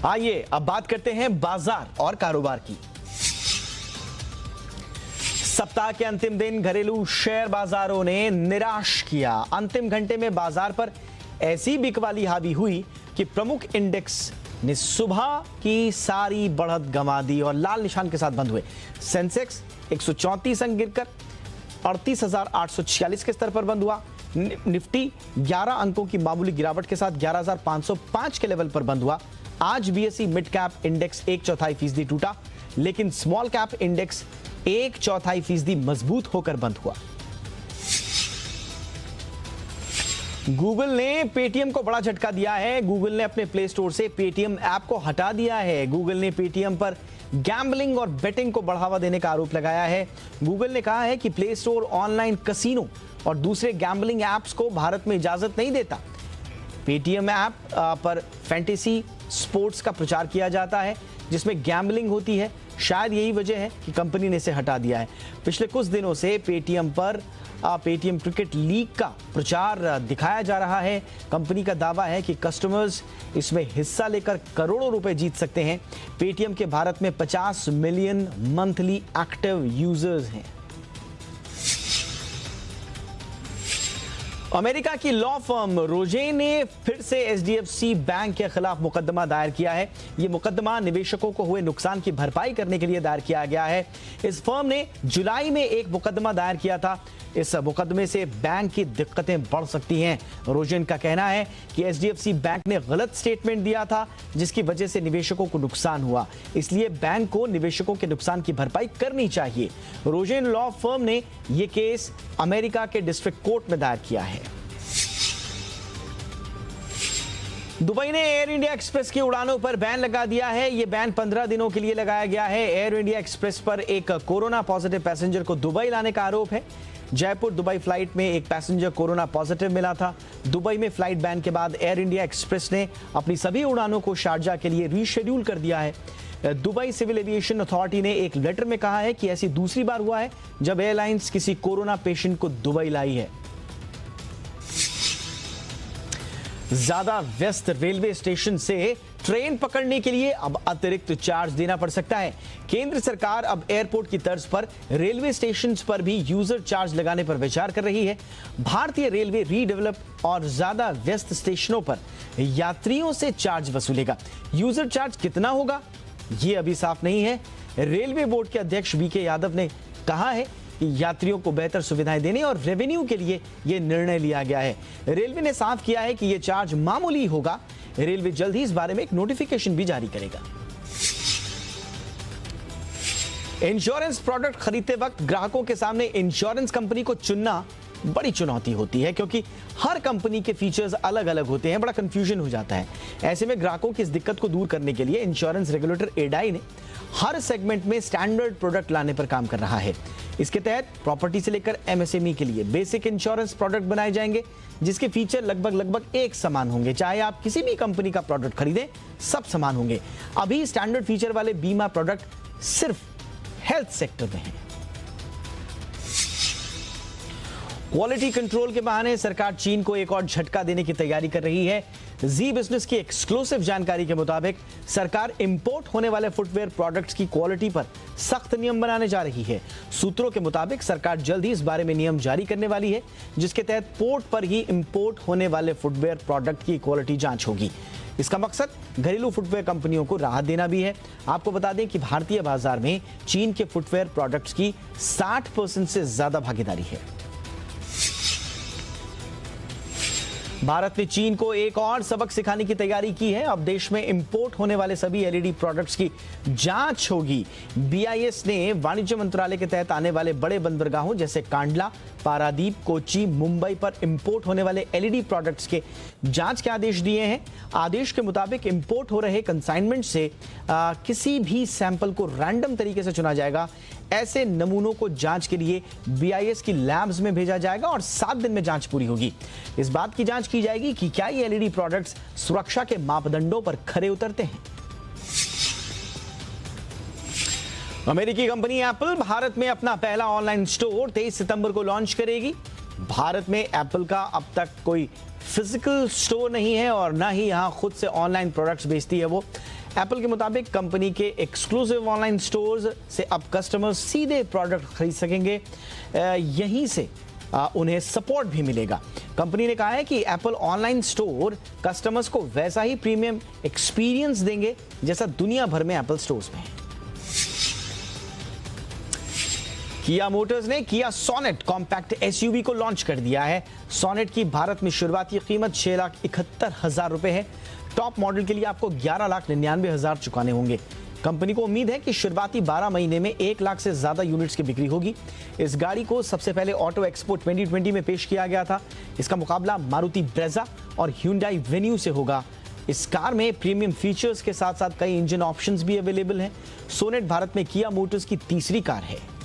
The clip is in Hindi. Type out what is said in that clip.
आइए अब बात करते हैं बाजार और कारोबार की। सप्ताह के अंतिम दिन घरेलू शेयर बाजारों ने निराश किया। अंतिम घंटे में बाजार पर ऐसी बिकवाली हावी हुई कि प्रमुख इंडेक्स ने सुबह की सारी बढ़त गंवा दी और लाल निशान के साथ बंद हुए। सेंसेक्स 134 अंक गिरकर 38,846 के स्तर पर बंद हुआ। निफ्टी 11 अंकों की मामूली गिरावट के साथ 11,505 के लेवल पर बंद हुआ। आज बीएसई मिड कैप इंडेक्स 1/4% टूटा, लेकिन स्मॉल कैप इंडेक्स 1/4% मजबूत होकर बंद हुआ। गूगल ने पेटीएम को बड़ा झटका दिया है। गूगल ने अपने प्ले स्टोर से पेटीएम ऐप को हटा दिया है। गूगल ने पेटीएम पर गैम्बलिंग और बेटिंग को बढ़ावा देने का आरोप लगाया है। गूगल ने कहा है कि प्ले स्टोर ऑनलाइन कसिनो और दूसरे गैम्बलिंग ऐप्स को भारत में इजाजत नहीं देता। पेटीएम ऐप पर फैंटेसी स्पोर्ट्स का प्रचार किया जाता है जिसमें गैम्बलिंग होती है। शायद यही वजह है कि कंपनी ने इसे हटा दिया है। पिछले कुछ दिनों से पेटीएम पर पेटीएम क्रिकेट लीग का प्रचार दिखाया जा रहा है। कंपनी का दावा है कि कस्टमर्स इसमें हिस्सा लेकर करोड़ों रुपए जीत सकते हैं। पेटीएम के भारत में 50 मिलियन मंथली एक्टिव यूजर्स हैं। अमेरिका की लॉ फर्म रोजे ने फिर से एचडीएफसी बैंक के खिलाफ मुकदमा दायर किया है। यह मुकदमा निवेशकों को हुए नुकसान की भरपाई करने के लिए दायर किया गया है। इस फर्म ने जुलाई में एक मुकदमा दायर किया था। इस मुकदमे से बैंक की दिक्कतें बढ़ सकती हैं। रोजेन का कहना है कि एचडीएफसी बैंक ने गलत स्टेटमेंट दिया था जिसकी वजह से निवेशकों को नुकसान हुआ, इसलिए बैंक को निवेशकों के नुकसान की भरपाई करनी चाहिए। रोजेन लॉ फर्म ने यह केस अमेरिका के डिस्ट्रिक्ट कोर्ट में दायर किया है। दुबई ने एयर इंडिया एक्सप्रेस की उड़ानों पर बैन लगा दिया है। यह बैन 15 दिनों के लिए लगाया गया है। एयर इंडिया एक्सप्रेस पर एक कोरोना पॉजिटिव पैसेंजर को दुबई लाने का आरोप है। जयपुर दुबई फ्लाइट में एक पैसेंजर कोरोना पॉजिटिव मिला था। दुबई में फ्लाइट बैन के बाद एयर इंडिया एक्सप्रेस ने अपनी सभी उड़ानों को शारजा के लिए रीशेड्यूल कर दिया है। दुबई सिविल एविएशन अथॉरिटी ने एक लेटर में कहा है कि ऐसी दूसरी बार हुआ है जब एयरलाइंस किसी कोरोना पेशेंट को दुबई लाई है। ज्यादा व्यस्त रेलवे स्टेशन से ट्रेन पकड़ने के लिए अब अतिरिक्त चार्ज देना पड़ सकता है। केंद्र सरकार अब एयरपोर्ट की तर्ज पर रेलवे स्टेशन पर भी यूजर चार्ज लगाने पर विचार कर रही है। भारतीय रेलवे रीडेवलप और ज्यादा व्यस्त स्टेशनों पर यात्रियों से चार्ज वसूलेगा। यूजर चार्ज कितना होगा ये अभी साफ नहीं है। रेलवे बोर्ड के अध्यक्ष वीके यादव ने कहा है कि यात्रियों को बेहतर सुविधाएं देने और रेवेन्यू के लिए यह निर्णय लिया गया है। रेलवे ने साफ किया है कि यह चार्ज मामूली होगा। रेलवे जल्द ही इस बारे में एक नोटिफिकेशन भी जारी करेगा। इंश्योरेंस प्रोडक्ट खरीदते वक्त ग्राहकों के सामने इंश्योरेंस कंपनी को चुनना बड़ी चुनौती होती है क्योंकि हर कंपनी के फीचर्स अलग अलग होते हैं। बड़ा कंफ्यूजन हो जाता है। ऐसे में ग्राहकों की इस दिक्कत को दूर करने के लिए इंश्योरेंस रेगुलेटर एडाई ने हर सेगमेंट में स्टैंडर्ड प्रोडक्ट लाने पर काम कर रहा है। इसके तहत प्रॉपर्टी से लेकर एमएसएमई के लिए बेसिक इंश्योरेंस प्रोडक्ट बनाए जाएंगे जिसके फीचर लगभग एक समान होंगे। चाहे आप किसी भी कंपनी का प्रोडक्ट खरीदें, सब समान होंगे। अभी स्टैंडर्ड फीचर वाले बीमा प्रोडक्ट सिर्फ हेल्थ सेक्टर में हैं। क्वालिटी कंट्रोल के बहाने सरकार चीन को एक और झटका देने की तैयारी कर रही है। जी बिजनेस की एक्सक्लूसिव जानकारी के मुताबिक सरकार इंपोर्ट होने वाले फुटवेयर प्रोडक्ट्स की क्वालिटी पर सख्त नियम बनाने जा रही है। सूत्रों के मुताबिक सरकार जल्द ही इस बारे में नियम जारी करने वाली है जिसके तहत पोर्ट पर ही इंपोर्ट होने वाले फुटवेयर प्रोडक्ट की क्वालिटी जांच होगी। इसका मकसद घरेलू फुटवेयर कंपनियों को राहत देना भी है। आपको बता दें कि भारतीय बाजार में चीन के फुटवेयर प्रोडक्ट्स की 60% से ज्यादा भागीदारी है। भारत ने चीन को एक और सबक सिखाने की तैयारी की है। अब देश में इंपोर्ट होने वाले सभी एलईडी प्रोडक्ट्स की जांच होगी। बीआईएस ने वाणिज्य मंत्रालय के तहत आने वाले बड़े बंदरगाहों जैसे कांडला, पारादीप, कोच्चि, मुंबई पर इंपोर्ट होने वाले एलईडी प्रोडक्ट्स के जांच के आदेश दिए हैं। आदेश के मुताबिक इंपोर्ट हो रहे कंसाइनमेंट से किसी भी सैंपल को रैंडम तरीके से चुना जाएगा। ऐसे नमूनों को जांच के लिए बीआईएस की लैब्स में भेजा जाएगा और 7 दिन में जांच पूरी होगी। इस बात की जांच की जाएगी कि क्या ये एलईडी प्रोडक्ट्स सुरक्षा के मापदंडों पर खरे उतरते हैं। अमेरिकी कंपनी एप्पल भारत में अपना पहला ऑनलाइन स्टोर 23 सितंबर को लॉन्च करेगी। भारत में एप्पल का अब तक कोई फिजिकल स्टोर नहीं है और ना ही यहाँ खुद से ऑनलाइन प्रोडक्ट्स बेचती है वो। एप्पल के मुताबिक कंपनी के एक्सक्लूसिव ऑनलाइन स्टोर्स से अब कस्टमर्स सीधे प्रोडक्ट खरीद सकेंगे, यहीं से उन्हें सपोर्ट भी मिलेगा। कंपनी ने कहा है कि एप्पल ऑनलाइन स्टोर कस्टमर्स को वैसा ही प्रीमियम एक्सपीरियंस देंगे जैसा दुनिया भर में एप्पल स्टोर्स में है। किया मोटर्स ने किया सोनेट कॉम्पैक्ट एसयूवी को लॉन्च कर दिया है। सोनेट की भारत में शुरुआती कीमत 6,71,000 रुपए है। टॉप मॉडल के लिए आपको 11,99,000 चुकाने होंगे। कंपनी को उम्मीद है कि शुरुआती 12 महीने में 1 लाख से ज्यादा यूनिट्स की बिक्री होगी। इस गाड़ी को सबसे पहले ऑटो एक्सपो 2020 में पेश किया गया था। इसका मुकाबला मारुति ब्रेजा और ह्यूंडई वेन्यू से होगा। इस कार में प्रीमियम फीचर्स के साथ साथ कई इंजन ऑप्शंस भी अवेलेबल हैं। सोनेट भारत में किया मोटर्स की तीसरी कार है।